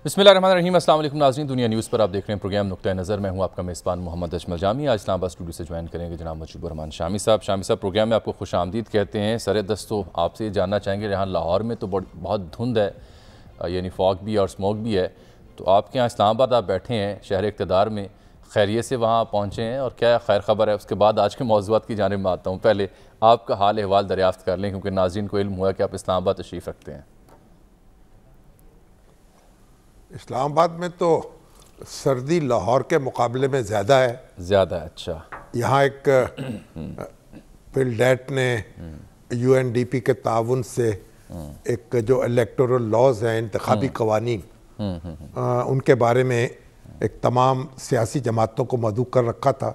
बिस्मिल्लाहिर्रहमानिर्रहीम। अस्सलाम वालेकुम नाज़रीन, दुनिया न्यूज़ पर आप देख रहे हैं प्रोग्राम नुक्ता नज़र। मैं हूं आपका मेज़बान मोहम्मद अजमल जामी। आज इस्लामाबाद स्टूडियो से ज्वाइन करेंगे जनाब मुजीबुर रहमान शामी साहब। शामी साहब, प्रोग्राम में आपको खुश आमदीद कहते हैं। सर दस्त तो आपसे जानना चाहेंगे, यहाँ लाहौर में तो बहुत धुंध है, यानी फॉग भी और स्मोक भी है, तो आपके यहाँ इस्लामाबाद आप बैठे हैं शहर इक़्तिदार में, खैरियत से वहाँ पहुँचे हैं और क्या खैर ख़बर है? उसके बाद आज के मौज़ूआत की जानिब में आता हूँ। पहले आपका हाल अहवाल दरियाफ़्त कर लें, क्योंकि नाज़रीन को इल्म हुआ कि आप इस्लामाबाद तशरीफ़ रखते हैं। इस्लामाबाद में तो सर्दी लाहौर के मुकाबले में ज़्यादा है। अच्छा। यहाँ एक बिल डैट ने UNDP के ताउन से एक जो इलेक्टोरल लॉज हैं, इंतखाबी कवानीन, उनके बारे में एक तमाम सियासी जमातों को मदऊ कर रखा था।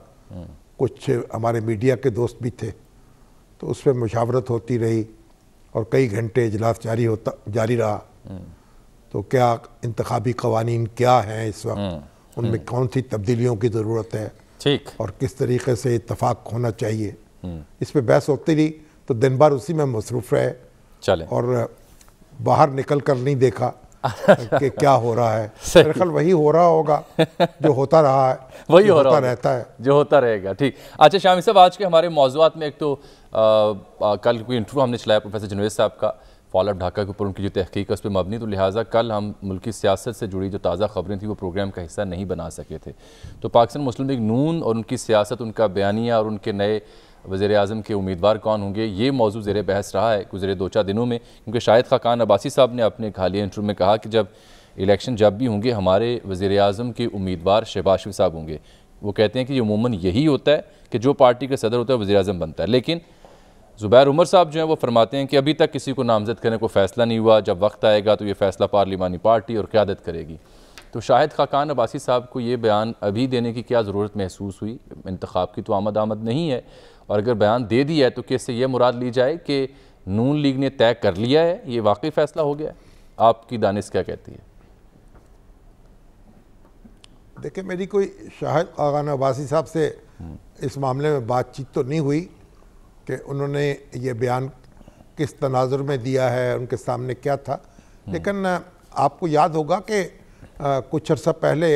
कुछ हमारे मीडिया के दोस्त भी थे, तो उस पर मुशावरत होती रही और कई घंटे इजलास जारी रहा। तो क्या इंतखाबी कवानीन क्या हैं इस वक्त, उनमें कौन सी तब्दीलियों की ज़रूरत है, ठीक, और किस तरीके से इत्तफाक होना चाहिए, इस पर बहस होती रही। तो दिन भर उसी में मसरूफ़ रहे, चले, और बाहर निकल कर नहीं देखा कि क्या हो रहा है। मेरे ख्याल वही हो रहा होगा जो होता रहा है, वही होता रहता है, जो होता रहेगा। ठीक। अच्छा शामी साहब, आज के हमारे मौज़ूआत में एक तो कल कोई इंटरव्यू हमने चलाया प्रोफेसर जनवेद साहब का फॉलोअप ढाका के ऊपर, उनकी जो तहकीक है उस पर मबनी, तो लिहाजा कल हम मुल्की सियासत से जुड़ी जो ताज़ा खबरें थी वो प्रोग्राम का हिस्सा नहीं बना सके थे। तो पाकिस्तान मुस्लिम लीग नून और उनकी सियासत, उनका बयानिया और उनके नए वज़ीर आज़म के उम्मीदवार कौन होंगे, ये मौजू ज़ेर बहस रहा है गुज़रे 2-4 दिनों में। क्योंकि शाहिद खाकान अब्बासी साहब ने अपने एक हालिया इंटरव्यू में कहा कि जब इलेक्शन जब भी होंगे हमारे वज़ीर आज़म के उम्मीदवार शहबाज शरीफ साहब होंगे। वो कहते हैं कि ये अमूमन यही होता है कि जो पार्टी का सदर होता है वज़ीर आज़म बनता है, लेकिन ज़ुबैर उमर साहब जो हैं वो फरमाते हैं कि अभी तक किसी को नामज़द करने को फ़ैसला नहीं हुआ, जब वक्त आएगा तो ये फ़ैसला पार्लिमानी पार्टी और क़यादत करेगी। तो शाहिद खाकान अब्बासी साहब को ये बयान अभी देने की क्या ज़रूरत महसूस हुई? इंतखाब की तो आमद नहीं है, और अगर बयान दे दिया है तो कैसे ये मुराद ली जाए कि नून लीग ने तय कर लिया है, ये वाकई फ़ैसला हो गया है? आपकी दानिश क्या कहती है? देखिए, मेरी कोई शाहिद खाकान अब्बासी साहब से इस मामले में बातचीत तो नहीं हुई कि उन्होंने ये बयान किस तनाजुर में दिया है, उनके सामने क्या था। लेकिन आपको याद होगा कि कुछ अर्सा पहले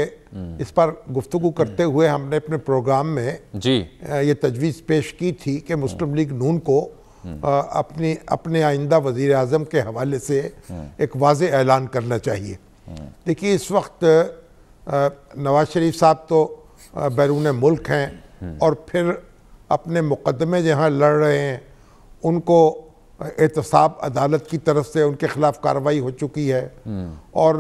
इस पर गुफ्तगू करते हुए हमने अपने प्रोग्राम में ये तजवीज़ पेश की थी कि मुस्लिम लीग नून को अपने आइंदा वज़ीर आज़म के हवाले से एक वाज़े ऐलान करना चाहिए। देखिए, इस वक्त नवाज शरीफ साहब तो बैरून मुल्क हैं और फिर अपने मुकदमे जहाँ लड़ रहे हैं उनको एहतसाब अदालत की तरफ से उनके ख़िलाफ़ कार्रवाई हो चुकी है, और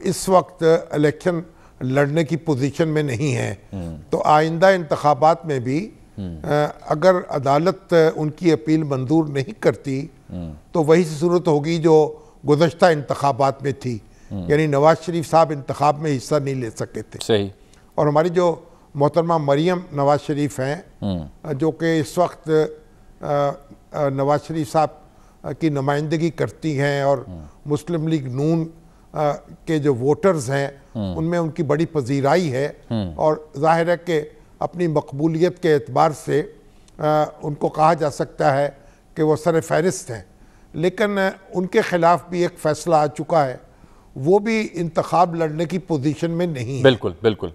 इस वक्त इलेक्शन लड़ने की पोजीशन में नहीं है। तो आइंदा इंतखाबात में भी अगर अदालत उनकी अपील मंजूर नहीं करती तो वही सूरत होगी जो गुज़श्ता इंतखाबात में थी, यानी नवाज शरीफ साहब इंतखाब में हिस्सा नहीं ले सके थे। सही। और हमारी जो मोहतरमा मरियम नवाज शरीफ हैं, जो कि इस वक्त नवाज शरीफ साहब की नुमाइंदगी करती हैं और मुस्लिम लीग नून के जो वोटर्स हैं उनमें उनकी बड़ी पजीराई है, और जाहिर है कि अपनी मकबूलियत के एतबार से उनको कहा जा सकता है कि वो सर फहरिस्त हैं। लेकिन उनके ख़िलाफ़ भी एक फ़ैसला आ चुका है, वो भी इंतखाब लड़ने की पोजीशन में नहीं है। बिल्कुल बिल्कुल।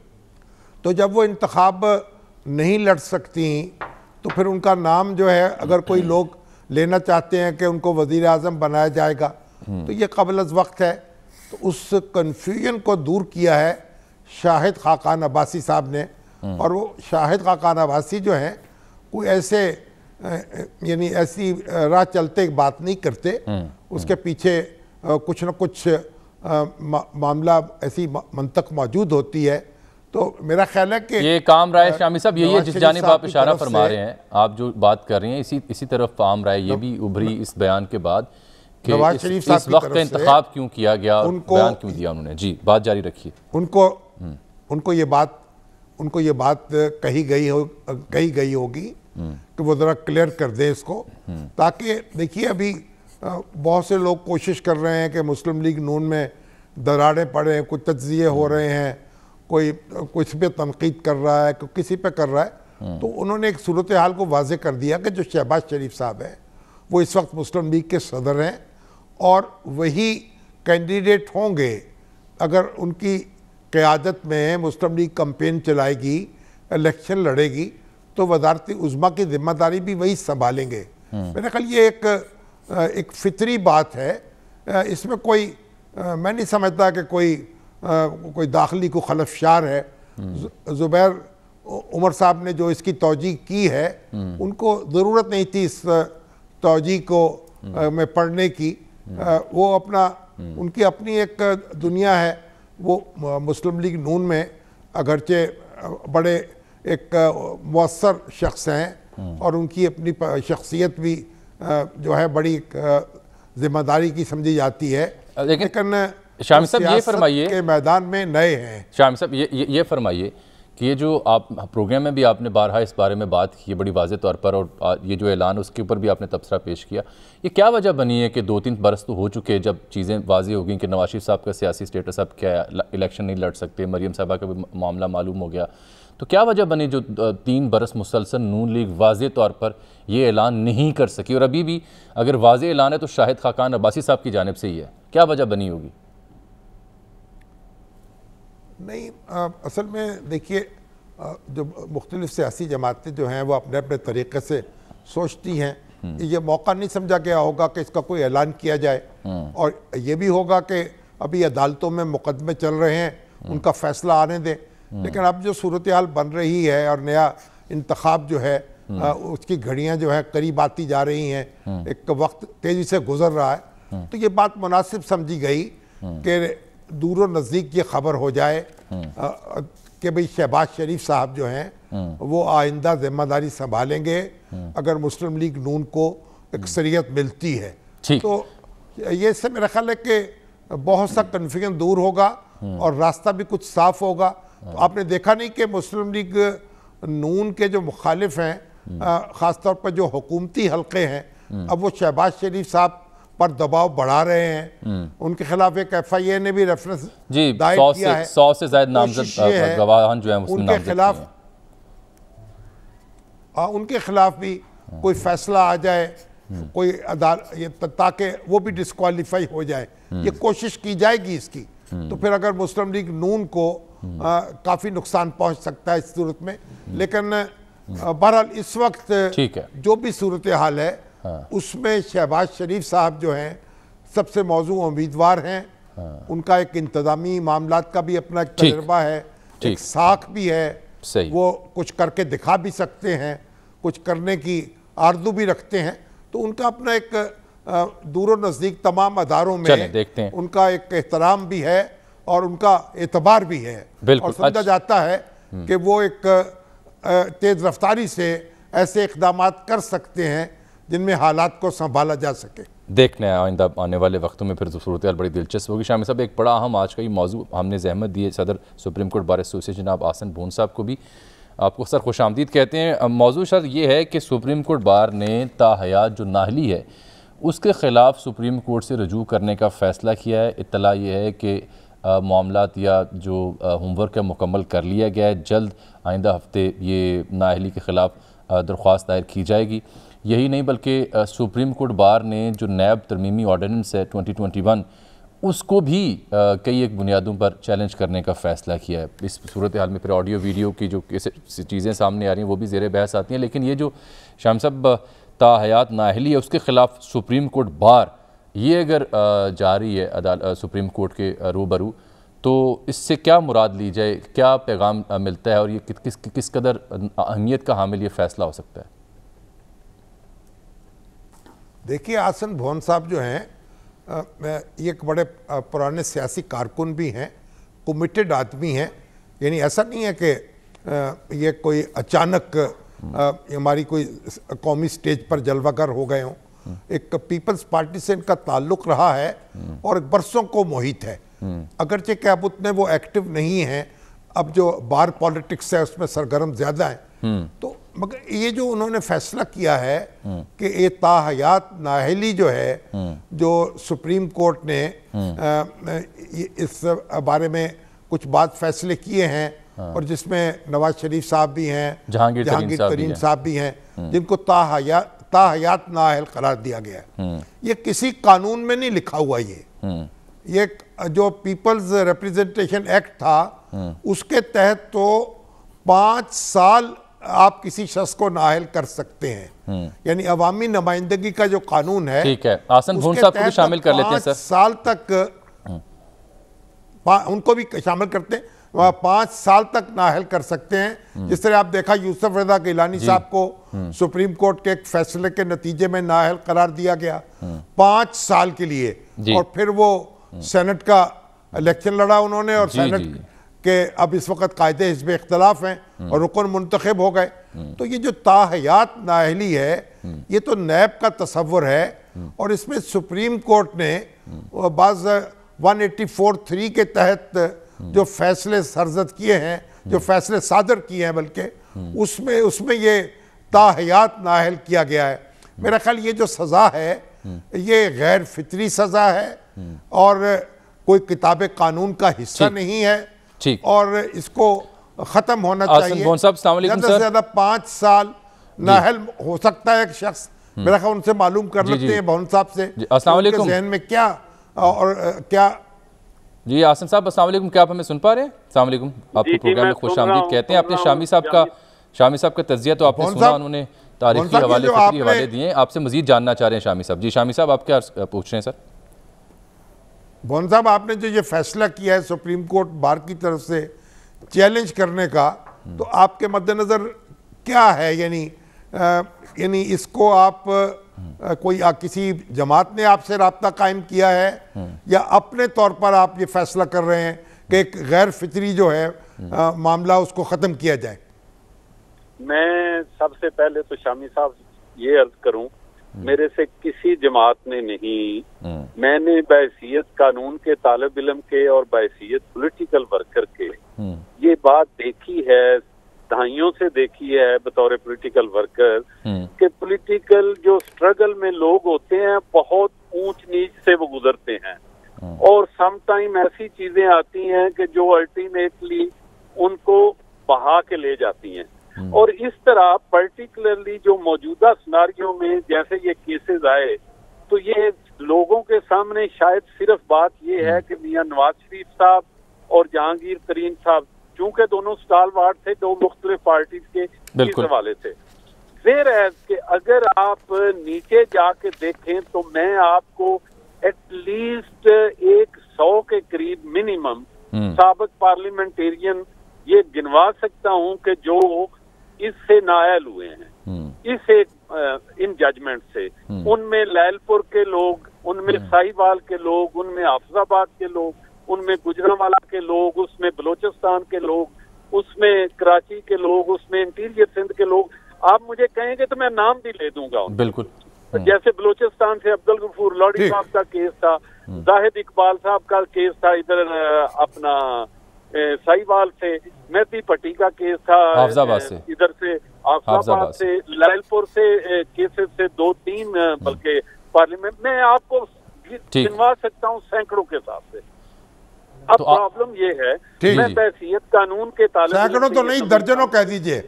तो जब वो इंतखाब नहीं लड़ सकती तो फिर उनका नाम जो है, अगर कोई लोग लेना चाहते हैं कि उनको वज़ीर आज़म बनाया जाएगा तो ये क़ब्ल अज़ वक्त है। तो उस कन्फ्यूजन को दूर किया है शाहिद खाकान अब्बासी साहब ने, और वो शाहिद खाकान अब्बासी जो हैं कोई ऐसे यानी ऐसी राह चलते बात नहीं करते, उसके पीछे कुछ न कुछ मामला ऐसी मंतक मौजूद होती है। तो मेरा ख्याल है कि ये काम राय शामी साहब यही है जिस जानिब आप इशारा फरमा रहे हैं, आप जो बात कर रहे हैं इसी तरफ काम राय ये भी उभरी इस बयान के बाद कि नवाज शरीफ साहब इस वक्त का इंतखाब क्यों किया गया और बयान क्यों दिया उन्होंने। जी, बात जारी रखिए। उनको ये बात कही गई होगी कि वो ज़रा क्लियर कर दे इसको, ताकि देखिए अभी बहुत से लोग कोशिश कर रहे हैं कि मुस्लिम लीग नून में दरारें पड़े हैं, कुछ तज्ज़िये हो रहे हैं, कोई कुछ पे तनकीद कर रहा है, कोई किसी पे कर रहा है। तो उन्होंने एक सूरत हाल को वाज़े कर दिया कि जो शहबाज शरीफ साहब हैं वो इस वक्त मुस्लिम लीग के सदर हैं और वही कैंडिडेट होंगे अगर उनकी क़यादत में मुस्लिम लीग कैंपेन चलाएगी, इलेक्शन लड़ेगी, तो वज़ारत उज़्मा की जिम्मेदारी भी वही संभालेंगे। मेरा ख्याल ये एक फितरी बात है, इसमें कोई मैं नहीं समझता कि कोई दाखिली को खलफशार है। ज़ुबैर उमर साहब ने जो इसकी तौजीह की है, उनको ज़रूरत नहीं थी इस तौजीह को में पढ़ने की। वो अपना उनकी अपनी एक दुनिया है। वो मुस्लिम लीग नून में अगरचे बड़े एक मुअस्सर शख्स हैं और उनकी अपनी शख्सियत भी जो है बड़ी जिम्मेदारी की समझी जाती है, लेकिन शामिल साहब ये फरमाइए के मैदान में नए हैं। शामिल साहब ये फरमाइए कि ये जो आप प्रोग्राम में भी आपने बारहा इस बारे में बात की है बड़ी वाज़ेह तौर पर, और ये जो ऐलान उसके ऊपर भी आपने तबसरा पेश किया, ये क्या वजह बनी है कि 2-3 बरस तो हो चुके हैं जब चीज़ें वाज़ेह हो गई कि नवाज शरीफ साहब का सियासी स्टेटस अब क्या है, इलेक्शन नहीं लड़ सकते, मरियम साहबा का भी मामला मालूम हो गया, तो क्या वजह बनी जो 3 बरस मुसलसल नून लीग वाज़ेह तौर पर ये ऐलान नहीं कर सकी, और अभी भी अगर वाज़ेह ऐलान है तो शाहिद खाकान अब्बासी साहब की जानिब से ही है, क्या वजह बनी होगी? नहीं, असल में देखिए, जो मुख्तलिफ सियासी जमातें जो हैं वो अपने अपने तरीक़े से सोचती हैं। ये मौका नहीं समझा गया होगा कि इसका कोई ऐलान किया जाए, और ये भी होगा कि अभी अदालतों में मुकदमे चल रहे हैं, उनका फ़ैसला आने दें। लेकिन अब जो सूरत हाल बन रही है और नया इंतखाब जो है उसकी घड़ियाँ जो है करीब आती जा रही हैं, एक वक्त तेज़ी से गुजर रहा है, तो ये बात मुनासिब समझी गई कि दूर व नज़दीक ये ख़बर हो जाए कि भाई शहबाज शरीफ साहब जो हैं वो आइंदा जिम्मेदारी संभालेंगे अगर मुस्लिम लीग नून को अक्सरियत मिलती है। तो ये इससे मेरा ख्याल है कि बहुत सा कन्फ्यूजन दूर होगा और रास्ता भी कुछ साफ होगा। तो आपने देखा नहीं कि मुस्लिम लीग नून के जो मुखालिफ हैं, ख़ासतौर पर जो हुकूमती हल्के हैं, अब वो शहबाज शरीफ साहब पर दबाव बढ़ा रहे हैं। उनके खिलाफ एक FIA ने भी रेफरेंस दायर किया है, 100 से ज़ायद नामज़द गवाहान जो हैं उनके खिलाफ भी कोई फैसला आ जाए, कोई अदालत, ताकि वो भी डिस्क्वालीफाई हो जाए। ये कोशिश की जाएगी इसकी। तो फिर अगर मुस्लिम लीग नून को काफ़ी नुकसान पहुंच सकता है इस सूरत में। लेकिन बहरहाल इस वक्त जो भी सूरत हाल है उसमें शहबाज शरीफ साहब जो हैं सबसे मौजू उम्मीदवार हैं। उनका एक इंतज़ामी मामलात का भी अपना एक तजर्बा है, एक साख भी है, वो कुछ करके दिखा भी सकते हैं, कुछ करने की आरज़ू भी रखते हैं। तो उनका अपना एक दूर नज़दीक तमाम अदारों में उनका एक एहतराम भी है और उनका एतबार भी है, और समझा जाता है कि वो एक तेज़ रफ्तारी से ऐसे इक़दाम कर सकते हैं जिनमें हालात को संभाला जा सके। देखने आइंदा आने वाले वक्तों में फिर सूरत हाल बड़ी दिलचस्प होगी। शामिल साहब, एक बड़ा अहम आज का ये मौजू हमने ज़हमत दी है सदर सुप्रीम कोर्ट बार एसोसिएशन जनाब आसन भून साहब को भी, आपको सर खुशामदीद कहते हैं। मौजू सर ये है कि सुप्रीम कोर्ट बार ने ताहयात जो नाहली है उसके ख़िलाफ़ सुप्रीम कोर्ट से रजू करने का फ़ैसला किया है। इत्तला ये है कि मामलात या जो होमवर्क है मुकम्मल कर लिया गया है, जल्द आइंदा हफ्ते ये नाअहली के ख़िलाफ़ दरख्वास्त दायर की जाएगी। यही नहीं बल्कि सुप्रीम कोर्ट बार ने जो नैब तरमीमी ऑर्डिनेंस है 2021 उसको भी कई एक बुनियादों पर चैलेंज करने का फ़ैसला किया है। इस सूरत हाल में फिर ऑडियो वीडियो की जो चीज़ें सामने आ रही हैं वो भी ज़ेर बहस आती हैं। लेकिन ये जो शाम साहब ताहयात नाअहली है उसके ख़िलाफ़ सुप्रीम कोर्ट बार ये अगर जारी है सुप्रीम कोर्ट के रूबरू, तो इससे क्या मुराद ली जाए, क्या पैगाम मिलता है और ये किस कदर अहमियत का हामिल ये फ़ैसला हो सकता है? देखिए, आसन भवन साहब जो हैं ये एक बड़े पुराने सियासी कारकुन भी हैं, कमिटेड आदमी हैं। यानी ऐसा नहीं है कि ये कोई अचानक हमारी कोई कौमी स्टेज पर जलवागर हो गए हों। एक पीपल्स पार्टी से इनका ताल्लुक़ रहा है और बरसों को मोहित है। अगरचे कि अब उतने वो एक्टिव नहीं हैं, अब जो बार पॉलिटिक्स है उसमें सरगर्म ज़्यादा है। तो मगर ये जो उन्होंने फैसला किया है कि ये ताहयात नाअहली जो है, जो सुप्रीम कोर्ट ने इस बारे में कुछ बात फैसले किए हैं और जिसमें नवाज शरीफ साहब भी हैं, जहांगीर तरीन साहब भी हैं, जिनको ताहयात नाअहल करार दिया गया है। ये किसी कानून में नहीं लिखा हुआ, ये ये जो पीपल्स रिप्रेजेंटेशन एक्ट था उसके तहत तो 5 साल आप किसी शख्स को नाअहल कर सकते हैं, यानी अवामी नुमाइंदगी का जो कानून है, ठीक है, आसन भून साहब को भी शामिल कर लेते हैं सर। 5 साल तक उनको भी शामिल करते हैं, 5 साल तक नाअहल कर सकते हैं। जिस तरह आप देखा यूसुफ रजा गिलानी साहब को सुप्रीम कोर्ट के एक फैसले के नतीजे में नाअहल करार दिया गया 5 साल के लिए, और फिर वो सेनेट का इलेक्शन लड़ा उन्होंने, और सेनेट के अब इस वक्त कायदे हिस्ब इख्तलाफ हैं और रुकन मुंतखब हो गए। तो ये जो ताहयात नाअहली है ये तो नैब का तसव्वुर है, और इसमें सुप्रीम कोर्ट ने बाज़ 184(3) के तहत जो फैसले सरजद किए हैं, जो फैसले सादर किए हैं, बल्कि उसमें ये ताहयात नाअहल किया गया है। मेरा ख्याल ये जो सज़ा है ये गैर फितरी सज़ा है और कोई किताब कानून का हिस्सा नहीं है, और इसको ख़त्म होना चाहिए। ज़्यादा से ज़्यादा 5 साल नाअहल हो सकता है एक शख्स। मेरा ख्याल उनसे मालूम कर लेते हैं भवन साहब से उनके ज़हन में क्या और क्या। जी आसन साहब अस्सलाम वालेकुम, क्या आप हमें सुन पा रहे हैं? अस्सलाम वालेकुम, आपको प्रोग्राम में खुशामदीद कहते हैं। आपने शामी साहब का तज़किया तो आपने सुना, उन्होंने तारीखी हवाले फिक्री हवाले दिए, आपसे मजीद जानना चाह रहे हैं शामी साहब। जी शामी साहब आप क्या पूछ रहे हैं सर? भवन साहब, आपने जो ये फैसला किया है सुप्रीम कोर्ट बार की तरफ से चैलेंज करने का, तो आपके मद्देनज़र क्या है? यानी इसको आप कोई किसी जमात ने आपसे राब्ता कायम किया है या अपने तौर पर आप ये फैसला कर रहे हैं कि एक गैर फितरी जो है मामला उसको ख़त्म किया जाए? मैं सबसे पहले तो शामी साहब ये अर्ज करूं, मेरे से किसी जमात ने नहीं, मैंने बहैसियत कानून के तालिब इल्म के और बहैसियत पॉलिटिकल वर्कर के ये बात देखी है, दहाइयों से देखी है बतौर पॉलिटिकल वर्कर, कि पॉलिटिकल जो स्ट्रगल में लोग होते हैं बहुत ऊंच नीच से वो गुजरते हैं, और सम टाइम ऐसी चीजें आती हैं कि जो अल्टीमेटली उनको बहा के ले जाती हैं। और इस तरह पर्टिकुलरली जो मौजूदा सिनारियों में जैसे ये केसेस आए, तो ये लोगों के सामने शायद सिर्फ बात ये है कि मियां नवाज शरीफ साहब और जहांगीर तरीन साहब, चूंकि दोनों स्टालवार्ड थे, दो मुख्तलिफ पार्टीज के इस हवाले से, फिर कि अगर आप नीचे जाके देखें तो मैं आपको एटलीस्ट 100 के करीब मिनिमम साबिक पार्लियामेंटेरियन ये गिनवा सकता हूं कि जो इससे नाअहल हुए हैं इस इन जजमेंट से। उनमें लैलपुर के लोग, उनमें साहिवाल के लोग, उनमें हाफिजाबाद के लोग, उनमें गुजरांवाला के लोग, उसमें बलोचिस्तान के लोग, उसमें कराची के लोग, उसमें इंटीरियर सिंध के लोग। आप मुझे कहेंगे तो मैं नाम भी ले दूंगा। बिल्कुल। जैसे बलोचिस्तान से अब्दुल गफूर लौड़ी साहब का केस था, जाहिद इकबाल साहब का केस था, इधर अपना साहिवाल से मेहदी पट्टी का केस था, इधर से हाफिजाबाद से, लैलपुर से केसेस से 2-3 बल्कि पार्लियामेंट में आपको गिनवा सकता हूँ सैकड़ों के हिसाब से। अब तो प्रॉब्लम ये है, मैं बहैसियत कानून के तालिब सैकड़ों तो नहीं, दर्जनों कह दीजिए।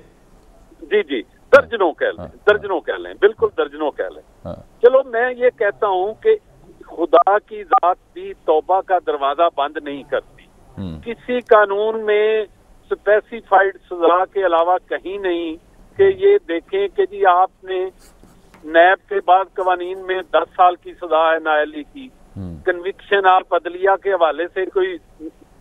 जी दर्जनों कह लें, दर्जनों कह लें, बिल्कुल दर्जनों कह लें। चलो मैं ये कहता हूँ कि खुदा की जात भी तौबा का दरवाजा बंद नहीं करती। किसी कानून में स्पेसिफाइड सजा के अलावा कहीं नहीं कि ये देखें कि जी आपने नैब के बाद कवानीन में 10 साल की सजा है नाअहली की, कन्विक्शन आप अदलिया के हवाले से कोई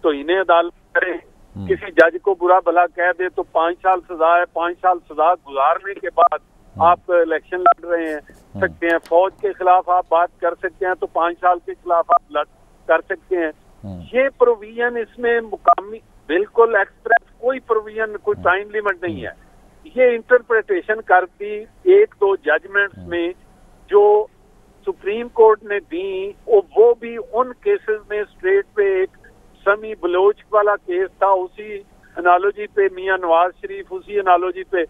तौहीन अदालत करें, किसी जज को बुरा भला कह दे तो 5 साल सजा है, 5 साल सजा गुजारने के बाद आप इलेक्शन लड़ रहे हैं सकते हैं, फौज के खिलाफ आप बात कर सकते हैं तो 5 साल के खिलाफ आप लड़ कर सकते हैं। ये प्रोविजन इसमें मुकामी बिल्कुल एक्सप्रेस कोई प्रोविजन, कोई टाइम लिमिट नहीं है। ये इंटरप्रिटेशन कर दी 1-2 जजमेंट्स में जो सुप्रीम कोर्ट ने दी, वो भी उन केसेस में स्ट्रेट पे एक समी बलोच वाला केस था, उसी एनालॉजी पे मियां नवाज शरीफ, उसी एनालॉजी पे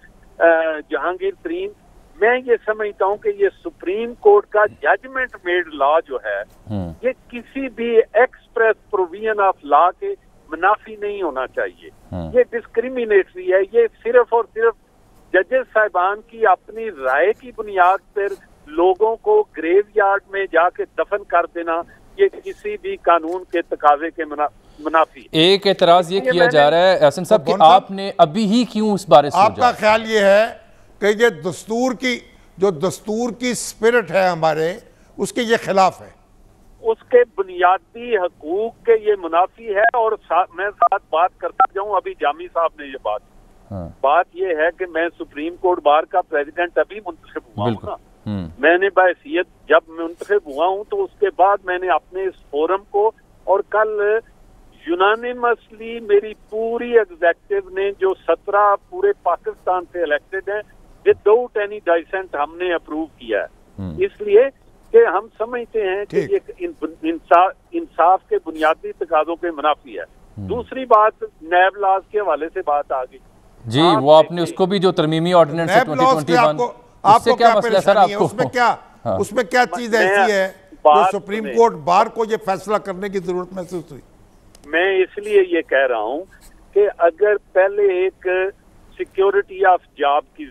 जहांगीर तरीन। मैं ये समझता हूँ कि ये सुप्रीम कोर्ट का जजमेंट मेड लॉ जो है ये किसी भी एक्सप्रेस प्रोविजन ऑफ लॉ के मुनाफी नहीं होना चाहिए। ये डिस्क्रिमिनेटरी है। ये सिर्फ और सिर्फ जजेस साहिबान की अपनी राय की बुनियाद पर लोगों को ग्रेव यार्ड में जाके दफन कर देना, ये किसी भी कानून के तकाजे के मुनाफी। एक एतराज ये किया जा रहा है एहसन साहब कि आपने अभी ही क्यों इस बारे सोचा? आपका ख्याल ये है कि ये दस्तूर की स्पिरिट है हमारे, उसके ये खिलाफ है, उसके बुनियादी हकूक के ये मुनाफी है। और मैं साथ बात करता जाऊं, अभी जामी साहब ने ये बात ये है कि मैं सुप्रीम कोर्ट बार का प्रेसिडेंट अभी मुंतखब हुआ हूं ना, मैंने बहैसियत जब मुंतखब हुआ हूं तो उसके बाद मैंने अपने इस फोरम को, और कल यूनानिमसली मेरी पूरी एग्जेक्टिव ने जो 17 पूरे पाकिस्तान से इलेक्टेड हैं विदाउट एनी डिसेंट हमने अप्रूव किया है, इसलिए कि हम समझते हैं कि ये इंसाफ के बुनियादी तकाजों के मुनाफी है। दूसरी बात नैब लॉज के हवाले से बात आ गई जी, वो आपने उसको भी जो तरमीमी ऑर्डिनेंस है 2021 आपको क्या परेशानी है? उसमें क्या चीज ऐसी है जो सुप्रीम कोर्ट बार को ये फैसला करने की जरूरत महसूस हुई? मैं इसलिए ये कह रहा हूं कि अगर पहले एक सिक्योरिटी ऑफ जॉब की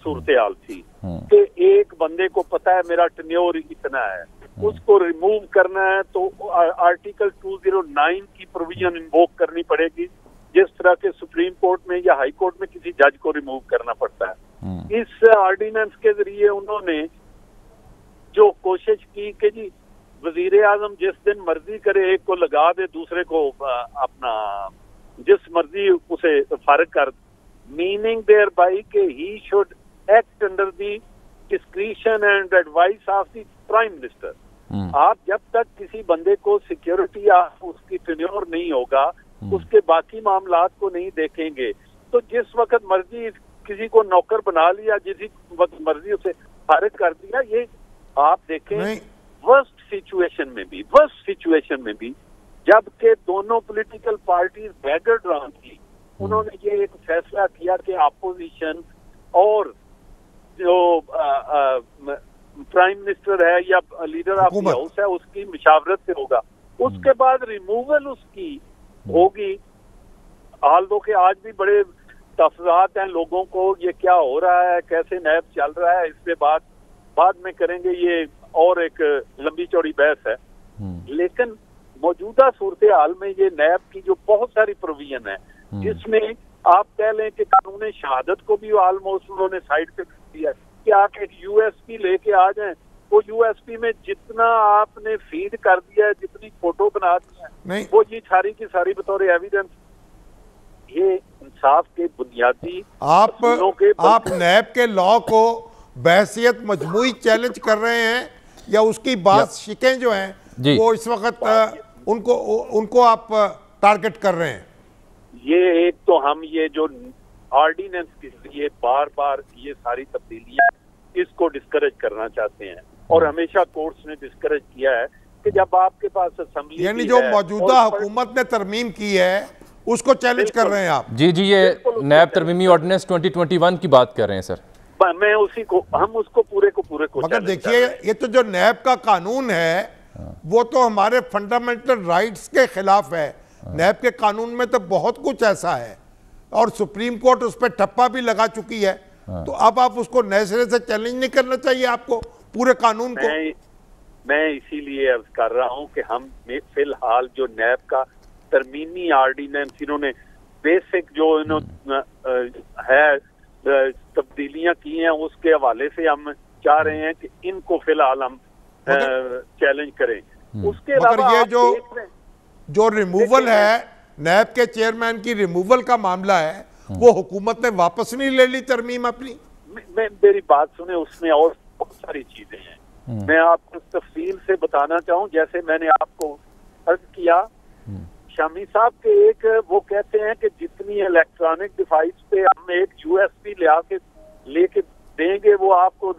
सूरत हाल थी कि एक बंदे को पता है मेरा टेन्योर इतना है, उसको रिमूव करना है तो आर्टिकल 209 की प्रोविजन इन्वोक करनी पड़ेगी, जिस तरह के सुप्रीम कोर्ट में या हाई कोर्ट में किसी जज को रिमूव करना पड़ता है। इस ऑर्डिनेंस के जरिए उन्होंने जो कोशिश की कि जी वजीर आजम जिस दिन मर्जी करे एक को लगा दे, दूसरे को अपना जिस मर्जी उसे फारिग कर, मीनिंग देयर बाई के he should act under the discretion and advice of the prime minister. आप जब तक किसी बंदे को सिक्योरिटी या उसकी टेन्योर नहीं होगा, उसके बाकी मामलात को नहीं देखेंगे, तो जिस वक्त मर्जी किसी को नौकर बना लिया, जिस वक्त मर्जी उसे फारिग कर दिया, ये आप देखें वर्स्ट सिचुएशन में भी जबकि दोनों पॉलिटिकल पार्टीज बैगर ड्राउन थी, उन्होंने ये एक फैसला किया कि अपोजिशन और जो प्राइम मिनिस्टर है या लीडर ऑफ द हाउस है उसकी मुशावरत से होगा, उसके बाद रिमूवल उसकी होगी। हाल दो के आज भी बड़े तफजात हैं लोगों को, ये क्या हो रहा है, कैसे नैब चल रहा है, इस पे बाद में करेंगे, ये और एक लंबी चौड़ी बहस है। लेकिन मौजूदा सूरत हाल में ये नैब की जो बहुत सारी प्रोविजन है, जिसमें आप कह लें कि कानून शहादत को भी ऑलमोस्ट उन्होंने साइड पे कर दिया कि आप एक यूएसपी लेके आ जाएं, वो यूएसपी में जितना आपने फीड कर दिया है, जितनी फोटो बना दी है, वो ये सारी की सारी बतौर एविडेंस, ये इंसाफ के बुनियादी आप नैब के लॉ को बहसियत मजमूई चैलेंज कर रहे हैं या उसकी बात शिकें जो हैं वो इस वक्त उनको आप टारगेट कर रहे हैं? ये एक तो हम ये जो ऑर्डिनेंस के लिए बार बार ये सारी तब्दीलियां इसको डिस्करेज करना चाहते हैं, और हमेशा कोर्ट्स ने डिस्करेज किया है कि जब आपके पास असेंबली यानी जो मौजूदा हुकूमत ने तरमीम की है उसको चैलेंज कर रहे हैं आप? जी, ये नैब तरमीमी ऑर्डिनेंस 2021 की बात कर रहे हैं सर। मैं उसी को, हम उसको पूरे को मगर देखिए, ये तो जो नैब का कानून है वो तो हमारे फंडामेंटल राइट्स के खिलाफ है। नैब के कानून में तो बहुत कुछ ऐसा है और सुप्रीम कोर्ट उस पर ठप्पा भी लगा चुकी है, तो अब आप उसको नए सिरे से चैलेंज नहीं करना चाहिए आपको पूरे कानून को? मैं इसीलिए अर्ज कर रहा हूं कि हम फिलहाल जो नैब का तरमीमी ऑर्डिनेंस इन्होंने बेसिक जो है तब्दीलियां की हैं उसके हवाले से हम चाह रहे हैं कि इनको फिलहाल हम चैलेंज करें। उसके अलावा ये जो रिमूवल है, नैब के चेयरमैन की रिमूवल का मामला है, वो हुकूमत ने वापस नहीं ले ली तरमीम अपनी? मेरी बात सुने, उसमें और बहुत सारी चीजें हैं, मैं आपको तफसील से बताना चाहूँ। जैसे मैंने आपको अर्ज किया, शामी साहब के एक वो कहते हैं कि जितनी इलेक्ट्रॉनिक डिवाइस पे हम एक यूएसबी लेके देंगे वो आपको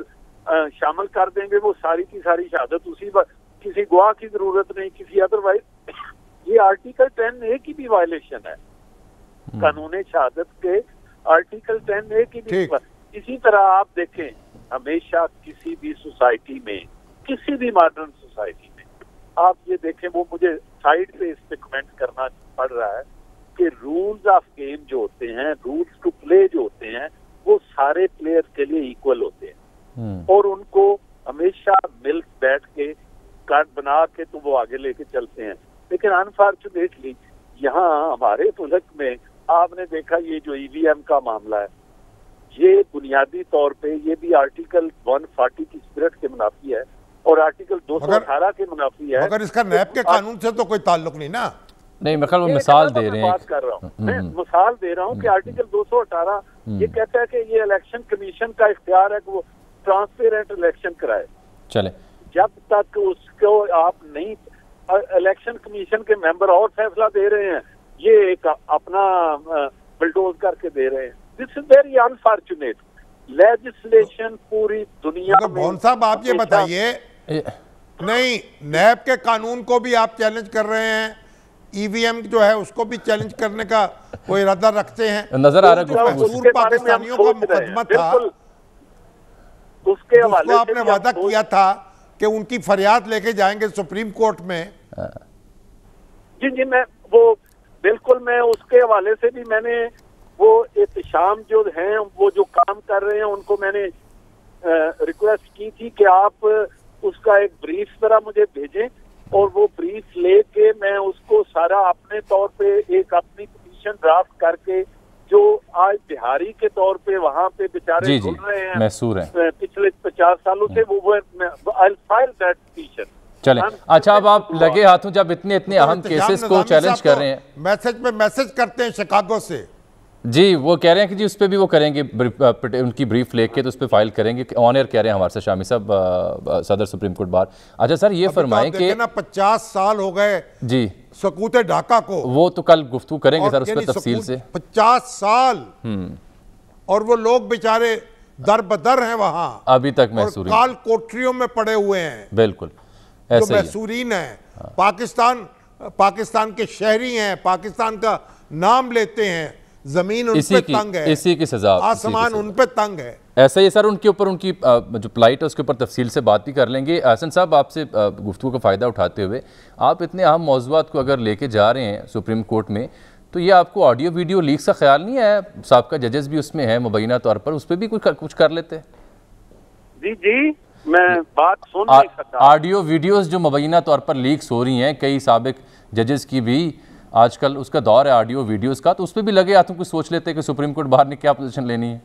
शामिल कर देंगे, वो सारी की सारी शहादत उसी पर, किसी गवाह की जरूरत नहीं, किसी अदरवाइज। ये आर्टिकल 10A की भी वायलेशन है, कानून शहादत के आर्टिकल 10A की भी। इसी तरह आप देखें, हमेशा किसी भी सोसाइटी में, किसी भी मॉडर्न सोसाइटी में आप ये देखें, वो मुझे साइड पे इस पे कमेंट करना पड़ रहा है कि रूल्स ऑफ गेम जो होते हैं, रूल्स टू प्ले जो होते हैं, वो सारे प्लेयर्स के लिए इक्वल होते हैं और उनको हमेशा मिल बैठ के कार्ड बना के तो वो आगे लेके चलते हैं। लेकिन अनफॉर्चुनेटली यहाँ हमारे मुल्क में आपने देखा ये जो ईवीएम का मामला है, ये बुनियादी तौर पे ये भी आर्टिकल 140 की स्पिरिट के मुनाफी है और आर्टिकल 218 के मुनाफी है। मगर इसका नैब के कानून से तो कोई ताल्लुक नहीं ना। नहीं, मैं वो मिसाल दे रहे हैं, बात कर रहा हूँ, मैं मिसाल दे रहा हूँ कि आर्टिकल 218 ये कहता है कि ये इलेक्शन कमीशन का इख्तियार है कि वो ट्रांसपेरेंट इलेक्शन कराए। चले, जब तक उसको आप नहीं, इलेक्शन कमीशन के मेंबर और फैसला दे रहे हैं, ये एक अपना बुलडोज करके दे रहे हैं। This is very unfortunate. Legislation पूरी दुनिया में। मोहन साहब आप ये बताइए, नहीं नैब के कानून को भी आप चैलेंज कर रहे हैं, ईवीएम जो है उसको भी चैलेंज करने का कोई इरादा रखते हैं? नजर आ रहा है कसूर पाकिस्तानियों का मुकदमा था, उसके हवाले आपने वादा किया था कि उनकी फरियाद लेके जाएंगे सुप्रीम कोर्ट में। जी जी, मैं वो बिल्कुल, मैं उसके हवाले से भी मैंने वो एहतशाम जो हैं वो जो काम कर रहे हैं उनको मैंने रिक्वेस्ट की थी कि आप उसका एक ब्रीफ तरह मुझे भेजें और वो ब्रीफ लेके मैं उसको सारा अपने तौर पे एक अपनी पिटीशन ड्राफ्ट करके जो आज बिहारी के तौर पे वहाँ पे बेचारे घूम रहे हैं मैसूर हैं पिछले 50 सालों से, वो I'll file that petition। चले, अच्छा अब आप लगे हाथों जब इतने अहम केसेस को चैलेंज कर रहे हैं, मैसेज पे मैसेज करते हैं शिकागो से जी, वो कह रहे हैं कि जी उस पर भी वो करेंगे, उनकी ब्रीफ लेके तो उस पर फाइल करेंगे। ऑन एयर कह रहे हैं हमारे साथ शामी साहब, सदर सुप्रीम कोर्ट बार। अच्छा सर ये फरमाएं कि 50 साल हो गए जी सकूत ढाका को, वो तो कल गुफ्तगू करेंगे सर उस पर तफसील से। 50 साल और वो लोग बेचारे दर बदर हैं वहां अभी तक, मैसूरी काल कोठरियों में पड़े हुए हैं। बिल्कुल जो मैसूरीन है, पाकिस्तान के शहरी हैं, पाकिस्तान का नाम लेते हैं, जमीन उन पे तंग है, इसी की सजा, आसमान उन पे तंग है। ऐसा ही सर उनके ऊपर उनकी जो प्लाइट है उसके ऊपर तफसील से बात भी कर लेंगे। हसन साहब आपसे गुफ्तगू का फ़ायदा उठाते हुए, आप इतने अहम मौज़ूआत को अगर लेके जा रहे हैं सुप्रीम कोर्ट में, तो ये आपको ऑडियो वीडियो लीक्स का ख्याल नहीं है? साबका जजेस भी उसमें है मुबैना तौर पर, उस पर भी कुछ कर लेते? जी जी, मैं बात सुन नहीं सकता। ऑडियो वीडियोस जो मुबैना तौर पर लीक्स हो रही हैं कई साबिक जजेस की भी, आजकल उसका दौर है ऑडियो वीडियोस का, तो उस पर भी लगे हाथों कुछ सोच लेते हैं कि सुप्रीम कोर्ट बाहर ने क्या पोजीशन लेनी है?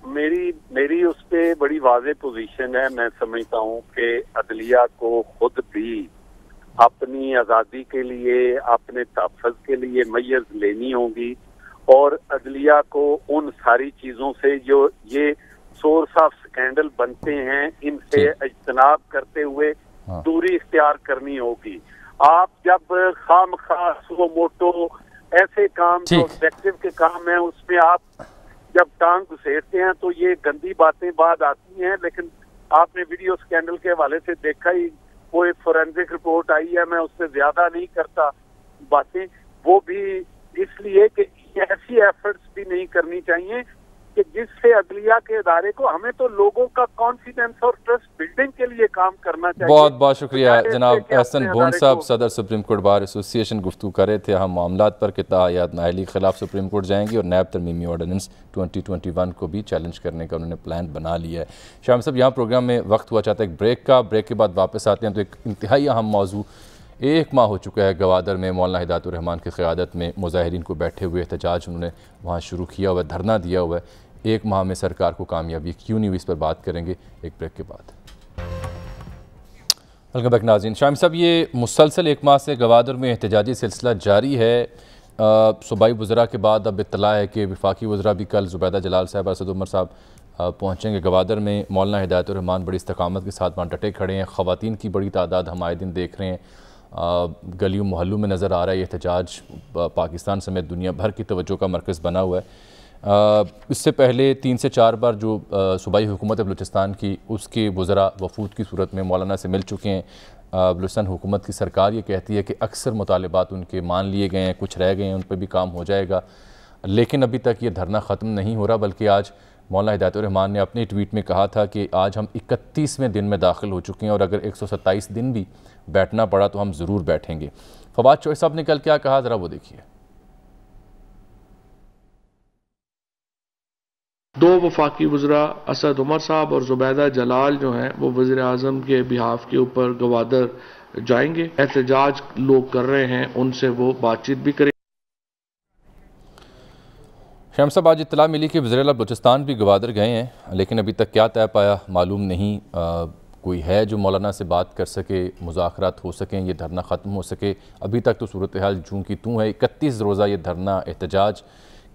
मेरी उस पर बड़ी वाज़ेह पोजीशन है। मैं समझता हूँ कि अदलिया को खुद भी अपनी आज़ादी के लिए, अपने तहफ़्फ़ुज़ के लिए मैय्यज़ लेनी होगी और अदलिया को उन सारी चीज़ों से जो ये सोर्स ऑफ स्कैंडल बनते हैं इनसे इज्तनाब करते हुए दूरी इख्तियार करनी होगी। आप जब खामखा सुओ मोटो ऐसे काम जो ऑब्जेक्टिव के काम है उसमें आप जब टांग घुसेड़ते हैं तो ये गंदी बातें बाद आती हैं। लेकिन आपने वीडियो स्कैंडल के हवाले से देखा ही, वो एक फोरेंसिक रिपोर्ट आई है, मैं उससे ज्यादा नहीं करता बातें, वो भी इसलिए कि ऐसी एफर्ट्स भी नहीं करनी चाहिए कि जिससे अदलिया के इदारे को, हमें तो लोगों का कॉन्फिडेंस और ट्रस्ट बिल्डिंग के लिए काम करना चाहिए। बहुत बहुत शुक्रिया जनाब एहसन भोंड साहब, सदर सुप्रीम कोर्ट बार एसोसिएशन गुफ्तगू कर रहे थे हम मामलात पर कि तायात नाअहली के खिलाफ सुप्रीम कोर्ट जाएंगे और नैब तरमीमी ऑर्डिनेंस 2021 को भी चैलेंज करने का उन्होंने प्लान बना लिया है। शाम साहब यहाँ प्रोग्राम में वक्त हुआ चाहता है एक ब्रेक का, ब्रेक के बाद वापस आते हैं तो एक इंतहाई अहम मौजू, 1 माह हो चुका है गवादर में मौलाना हिदायतुर रहमान की क़यादत में मुजाहिरीन को बैठे हुए एहतजाज उन्होंने वहाँ शुरू किया हुआ है, धरना दिया हुआ है। 1 माह में सरकार को कामयाबी क्यों नहीं हुई, इस पर बात करेंगे एक ब्रेक के बाद। वेलकम बैक नाज़रीन। शाम साहब ये मुसलसल 1 माह से गवादर में एहतजाजी सिलसिला जारी है। सूबाई वज़रा के बाद अब इत्तला है कि वफाकी वज़रा भी कल ज़ुबैदा जलाल साहब, असद उमर साहब पहुँचेंगे गवादर में। मौलाना हिदायतुर रहमान बड़ी इस्तकामत के साथ वहाँ डटे खड़े हैं। ख़वातीन की बड़ी तादाद हम आए दिन देख रहे हैं, गलियों मोहल्लों में नज़र आ रहा है। ये एहतजाज पाकिस्तान समेत दुनिया भर की तवज्जो का मरकज़ बना हुआ है। इससे पहले 3 से 4 बार जो सूबाई हुकूमत बलूचिस्तान की, उसके वज़रा वफूद की सूरत में मौलाना से मिल चुके हैं। बलूचिस्तान हुकूमत की सरकार ये कहती है कि अक्सर मुतालिबात उनके मान लिए गए हैं, कुछ रह गए हैं, उन पर भी काम हो जाएगा, लेकिन अभी तक ये धरना ख़त्म नहीं हो रहा। बल्कि आज मौलाना हिदायतुर रहमान ने अपने ट्वीट में कहा था कि आज हम 31वें दिन में दाखिल हो चुके हैं और अगर 127 दिन भी बैठना पड़ा तो हम ज़रूर बैठेंगे। फवाद चौधरी साहब ने कल क्या कहा, ज़रा वो देखिए। 2 वफाकी वज़रा असद उमर साहब और ज़ुबैदा जलाल जो हैं वो वज़ीर आज़म के बिहाफ के ऊपर गवादर जाएंगे। एहतजाज लोग कर रहे हैं, उनसे वो बातचीत भी करें। शम्स साहब, आज इत्तला मिली कि वज़ीर आला बलूचिस्तान भी गवादर गए हैं, लेकिन अभी तक क्या तय पाया मालूम नहीं। कोई है जो मौलाना से बात कर सके, मुज़ाकरात हो सकें, ये धरना ख़त्म हो सके। अभी तक तो सूरत हाल जूं की तूं है। 31 रोज़ा ये धरना एहतजाज,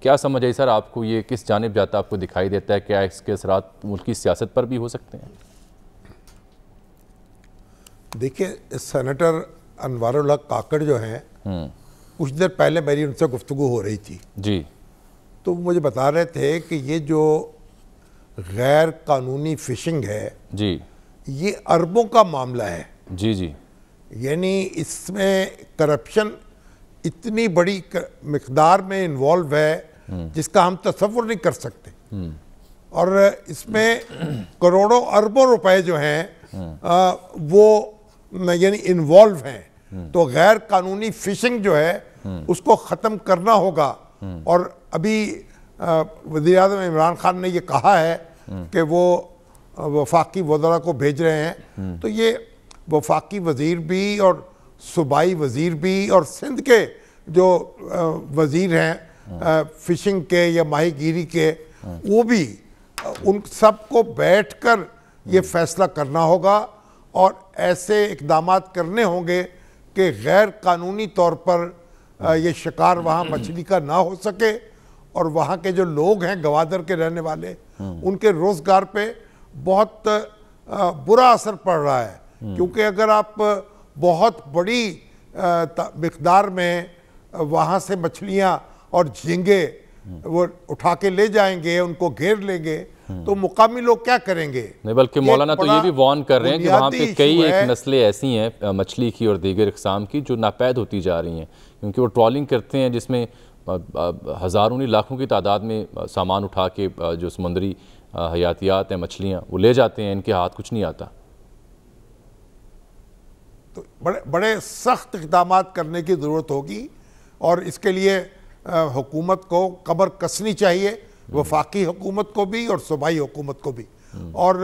क्या समझ आई सर आपको? ये किस जानिब जाता आपको दिखाई देता है? क्या इसके असरात मुल्की सियासत पर भी हो सकते हैं? देखिए, सेनेटर अनवारुल हक काकड़ जो हैं, कुछ देर पहले मेरी उनसे गुफ्तगू हो रही थी जी। तो मुझे बता रहे थे कि ये जो गैर कानूनी फ़िशिंग है जी, ये अरबों का मामला है। जी जी, यानी इसमें करप्शन इतनी बड़ी मिकदार में इन्वॉल्व है जिसका हम तसव्वुर नहीं कर सकते। और इसमें करोड़ों अरबों रुपए जो हैं वो यानी इन्वॉल्व हैं। तो गैर कानूनी फिशिंग जो है उसको ख़त्म करना होगा। और अभी वज़ीर आज़म इमरान खान ने ये कहा है कि वो वफाकी वज़रा को भेज रहे हैं। तो ये वफाकी वज़ीर भी और सूबाई वज़ीर भी और सिंध के जो वज़ीर हैं फ़िशिंग के या माहीगीरी के, वो भी, उन सब को बैठ कर ये फ़ैसला करना होगा और ऐसे इक़दामात करने होंगे कि गैर कानूनी तौर पर ये शिकार वहाँ मछली का ना हो सके और वहाँ के जो लोग हैं गवादर के रहने वाले, उनके रोज़गार पे बहुत बुरा असर पड़ रहा है। क्योंकि अगर आप बहुत बड़ी मिक़दार में वहाँ से मछलियाँ और झींगे वो उठा के ले जाएंगे, उनको घेर लेंगे, तो मुकामी लोग क्या करेंगे? नहीं, बल्कि मौलाना तो ये भी वार्न कर रहे हैं कि वहाँ पे कई एक नस्लें ऐसी हैं मछली की और दीगर इक़साम की जो नापैद होती जा रही हैं, क्योंकि वो ट्रॉलिंग करते हैं जिसमें हज़ारों नहीं लाखों की तादाद में सामान उठा के जो समुद्री हयातियात हैं, मछलियाँ, वो ले जाते हैं, इनके हाथ कुछ नहीं आता। तो बड़े बड़े सख्त इक़दामात करने की ज़रूरत होगी और इसके लिए हुकूमत को कमर कसनी चाहिए, वफाकी हुकूमत को भी और सूबाई हुकूमत को भी, और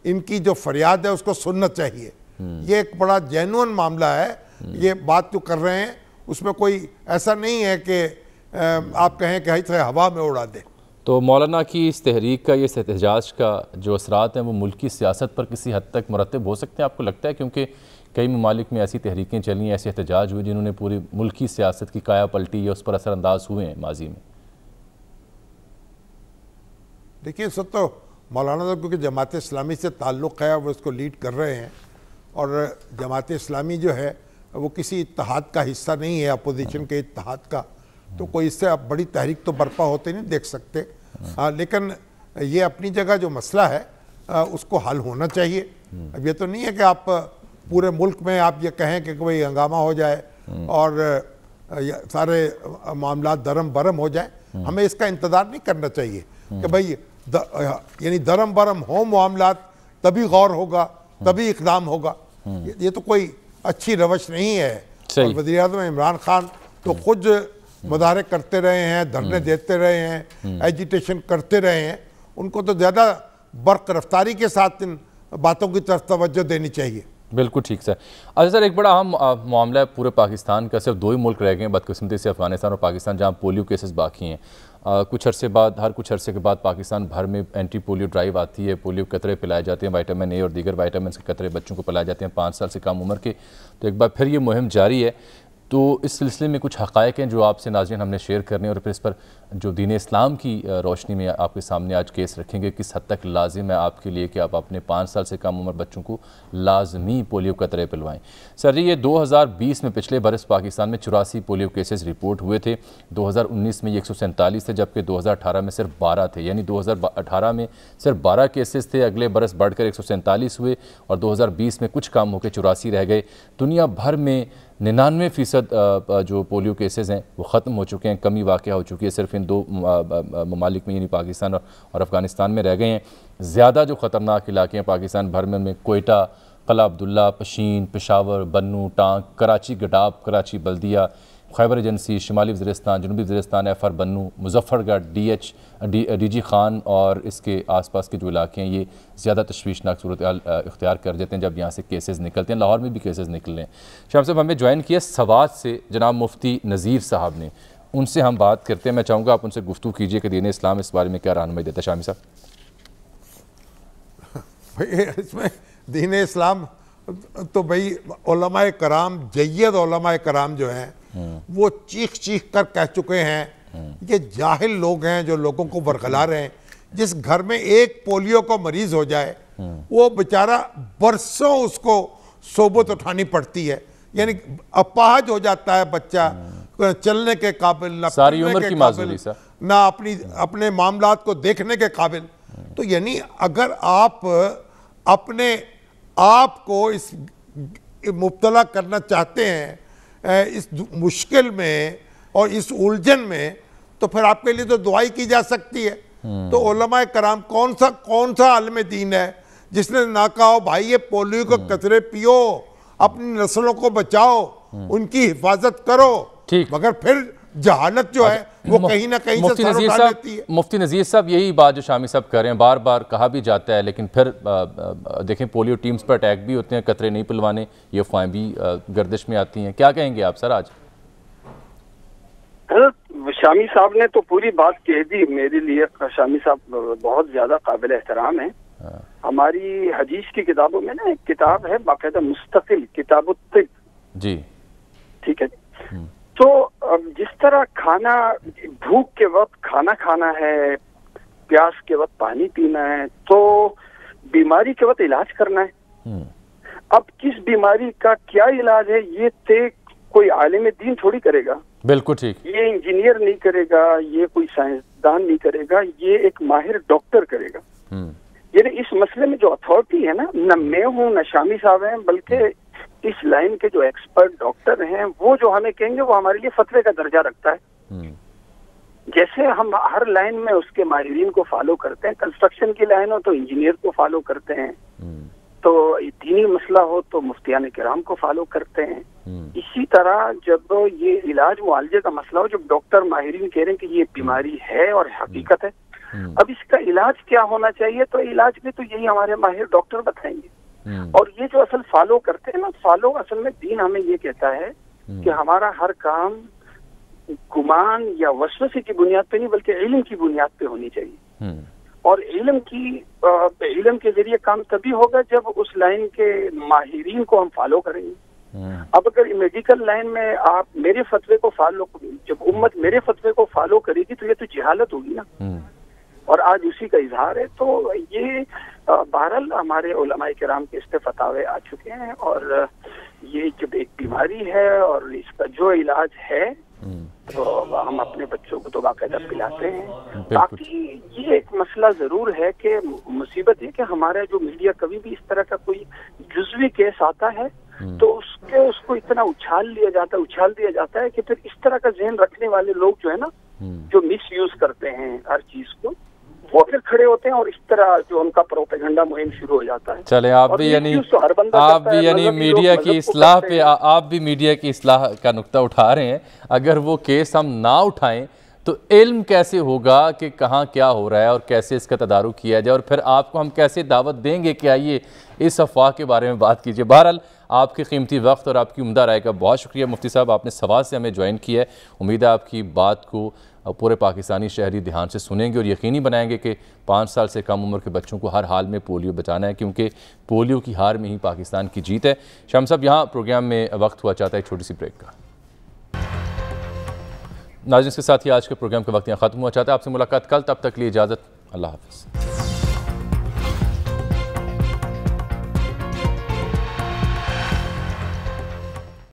इनकी जो फरियाद है उसको सुनना चाहिए। ये एक बड़ा जेन्युइन मामला है। ये बात जो कर रहे हैं उसमें कोई ऐसा नहीं है कि आप कहें कि इसे हवा में उड़ा दें। तो मौलाना की इस तहरीक का, ये एहतजाज का जो असरात हैं वो मुल्की सियासत पर किसी हद तक मुरतब हो सकते हैं, आपको लगता है? क्योंकि कई ममालिक में ऐसी तहरीकें चली, ऐसे एहतजाज हुए जिन्होंने पूरी मुल्की सियासत की काया पलटी या उस पर असरअंदाज हुए हैं माजी में। देखिए, सब तो मौलाना साहब क्योंकि जमात इस्लामी से ताल्लुक़ है, वो इसको लीड कर रहे हैं और जमात इस्लामी जो है वो किसी इत्तेहाद का हिस्सा नहीं है, अपोजिशन के इत्तेहाद का, तो कोई इससे आप बड़ी तहरीक तो बर्पा होते नहीं देख सकते। लेकिन ये अपनी जगह जो मसला है उसको हल होना चाहिए। अब ये तो नहीं है कि आप पूरे मुल्क में आप ये कहें कि कोई हंगामा हो जाए और सारे मामला दरम बरम हो जाए। हमें इसका इंतज़ार नहीं करना चाहिए कि भाई यानी दरम बरम हो मामलात, तभी गौर होगा, तभी इक़दाम होगा। ये तो कोई अच्छी रवश नहीं है। और वज़ीर आज़म इमरान खान तो खुद मुजाहरे करते रहे हैं, धरने देते रहे हैं, एजिटेशन करते रहे हैं। उनको तो ज़्यादा बर्क रफ्तारी के साथ इन बातों की तरफ तवज्जो देनी चाहिए। बिल्कुल ठीक सर। अच्छा सर, एक बड़ा अहम मामला है पूरे पाकिस्तान का, सिर्फ 2 ही मुल्क रह गए हैं बदकिस्मती से, अफगानिस्तान और पाकिस्तान, जहाँ पोलियो केसेस बाकी हैं। कुछ अरसे बाद, हर कुछ अरसे के बाद पाकिस्तान भर में एंटी पोलियो ड्राइव आती है, पोलियो कतरे पिलाए जाते हैं, विटामिन ए और दीगर विटामिन के कतरे बच्चों को पिलाए जाते हैं 5 साल से कम उम्र के। तो एक बार फिर ये मुहिम जारी है। तो इस सिलसिले में कुछ हक़ाइक़ हैं जो आपसे नाज़रीन हमने शेयर करने, और फिर इस पर जो दीन इस्लाम की रोशनी में आपके सामने आज केस रखेंगे, किस हद तक लाजिम है आपके लिए कि आप अपने 5 साल से कम उम्र बच्चों को लाजमी पोलियो कतरे पिलवाएं। सर जी, ये 2020 में पिछले बरस पाकिस्तान में 84 पोलियो केसेस रिपोर्ट हुए थे। 2019 में ये 147 थे, जबकि 2018 में सिर्फ 12 थे। यानी 2018 में सिर्फ 12 केसेस थे, अगले बरस बढ़कर 147 हुए और 2020 में कुछ कम होकर 84 रह गए। दुनिया भर में 99% जो पोलियो केसेस हैं वो ख़त्म हो चुके हैं, कमी वाक़या हो चुकी है, सिर्फ इन 2 ममालिक में यानी पाकिस्तान और अफ़गानिस्तान में रह गए हैं। ज़्यादा जो ख़तरनाक इलाके हैं पाकिस्तान भर में, उनमें कोयटा, कला अब्दुल्ला, पशीन, पेशावर, बन्नू, टांग, कराची गडाब, कराची बल्दिया, खैबर एजेंसी, शुमाली वज़ीरिस्तान, जनूबी वज़ीरिस्तान, FR बन्नू, मुजफ्फरगढ़, DG खान और इसके आसपास के जो इलाके हैं ये ज़्यादा तशवीशनाक सूरत इख्तियार कर देते हैं जब यहाँ से केसेस निकलते हैं। लाहौर में भी केसेस निकले हैं। शाम साहब हमें ज्वाइन किया सवात से जनाब मुफ्ती नज़ीर साहब ने, उनसे हम बात करते हैं। मैं चाहूँगा आप उनसे गुफ्तगू कीजिए कि दीन इस्लाम इस बारे में क्या रहनुमाई देता है। शामी साहब भाई इसमें दीन इस्लाम तो भाई उलमाए कराम, जय्यद उलमाए कराम जो हैं वो चीख चीख कर कह चुके हैं ये जाहिल लोग हैं जो लोगों को बरगला रहे हैं। जिस घर में एक पोलियो का मरीज हो जाए वो बेचारा बरसों उसको सोबत उठानी पड़ती है, यानी अपाहज हो जाता है बच्चा, चलने के काबिल ना, सारी उम्र की माजूरी ना अपने मामलात को देखने के काबिल। तो यानी अगर आप अपने आप को इस मुब्तला करना चाहते हैं इस मुश्किल में और इस उलझन में, तो फिर आपके लिए तो दुआई की जा सकती है। तो उलमाए कराम कौन सा आलिम दीन है जिसने ना कहा हो भाई ये पोलियो के कचरे पियो, अपनी नस्लों को बचाओ, उनकी हिफाजत करो, मगर फिर जहालत जो है वो कहीं ना कहीं से सर उठा लेती है। मुफ्ती नज़ीर साहब यही बात जो शामी साहब कर रहे हैं, बार बार कहा भी जाता है, लेकिन फिर देखें पोलियो टीम्स पर अटैक भी होते हैं, कतरे नहीं पिलवाने, ये अफवाहें भी गर्दिश में आती हैं। क्या कहेंगे आप सर आज? शामी साहब ने तो पूरी बात कह दी। मेरे लिए शामी साहब बहुत ज्यादा काबिल एहतराम है। हमारी हदीस की किताबों में ना एक किताब है बाकायदा मुस्तकिल, किताब-उत-तिब जी, ठीक है। तो जिस तरह खाना, भूख के वक्त खाना खाना है, प्यास के वक्त पानी पीना है, तो बीमारी के वक्त इलाज करना है। अब किस बीमारी का क्या इलाज है ये तय कोई आलिम दीन थोड़ी करेगा। बिल्कुल ठीक। ये इंजीनियर नहीं करेगा, ये कोई साइंसदान नहीं करेगा, ये एक माहिर डॉक्टर करेगा। यानी इस मसले में जो अथॉरिटी है ना, न मैं हूँ न शामी साहब हैं, बल्कि इस लाइन के जो एक्सपर्ट डॉक्टर हैं वो जो हमें कहेंगे वो हमारे लिए फतवे का दर्जा रखता है। जैसे हम हर लाइन में उसके माहिरीन को फॉलो करते हैं, कंस्ट्रक्शन की लाइन हो तो इंजीनियर को फॉलो करते हैं, तो दीनी मसला हो तो मुफ्तियान किराम को फॉलो करते हैं। इसी तरह जब ये इलाज मुआलजे का मसला हो, जब डॉक्टर माहिरीन कह रहे हैं कि ये बीमारी है और हकीकत है, अब इसका इलाज क्या होना चाहिए, तो इलाज भी तो यही हमारे माहिर डॉक्टर बताएंगे। और ये जो असल फॉलो करते हैं ना, फॉलो असल में दीन हमें ये कहता है कि हमारा हर काम गुमान या वसवसे की बुनियाद पे नहीं बल्कि इल्म की बुनियाद पे होनी चाहिए। और इल्म के जरिए काम तभी होगा जब उस लाइन के माहिरीन को हम फॉलो करेंगे। अब अगर मेडिकल लाइन में आप मेरे फतवे को फॉलो, जब उम्मत मेरे फतवे को फॉलो करेगी तो ये तो जहालत होगी ना, और आज उसी का इजहार है। तो ये बहरहाल हमारे उलमाए किराम के इस पे फतावे आ चुके हैं, और ये जब एक बीमारी है और इसका जो इलाज है तो हम अपने बच्चों को तो बाकायदा पिलाते हैं। बाकी ये एक मसला जरूर है कि मुसीबत है कि हमारा जो मीडिया कभी भी इस तरह का कोई जुज़वी केस आता है तो उसको इतना उछाल दिया जाता है कि फिर इस तरह का जहन रखने वाले लोग जो है ना, जो मिस यूज करते हैं हर चीज को, वो फिर खड़े होते हैं और इस तरह जो उनका प्रोपेगेंडा मुहिम शुरू हो जाता है। चले आप भी यानी मीडिया की इस्लाह पे आप भी मीडिया की इस्लाह का नुक्ता उठा रहे हैं। अगर वो केस हम ना उठाएं तो इल्म कैसे होगा कि कहाँ क्या हो रहा है और कैसे इसका तदारुक किया जाए, और फिर आपको हम कैसे दावत देंगे कि आइए इस अफवाह के बारे में बात कीजिए। बहरहाल आपके कीमती वक्त और आपकी उम्दा राय का बहुत शुक्रिया मुफ्ती साहब, आपने सवाल से हमें ज्वाइन किया है। उम्मीद है आपकी बात को पूरे पाकिस्तानी शहरी ध्यान से सुनेंगे और यकीनी बनाएंगे कि 5 साल से कम उम्र के बच्चों को हर हाल में पोलियो बचाना है, क्योंकि पोलियो की हार में ही पाकिस्तान की जीत है। शाम साहब, यहाँ प्रोग्राम में वक्त हुआ चाहता है एक छोटी सी ब्रेक का। नाज़रीन, इसके साथ ही आज के प्रोग्राम का वक्त यहाँ ख़त्म हुआ चाहता है। आपसे मुलाकात कल, तब तक लिए इजाज़त, अल्लाह हाफ़िज़।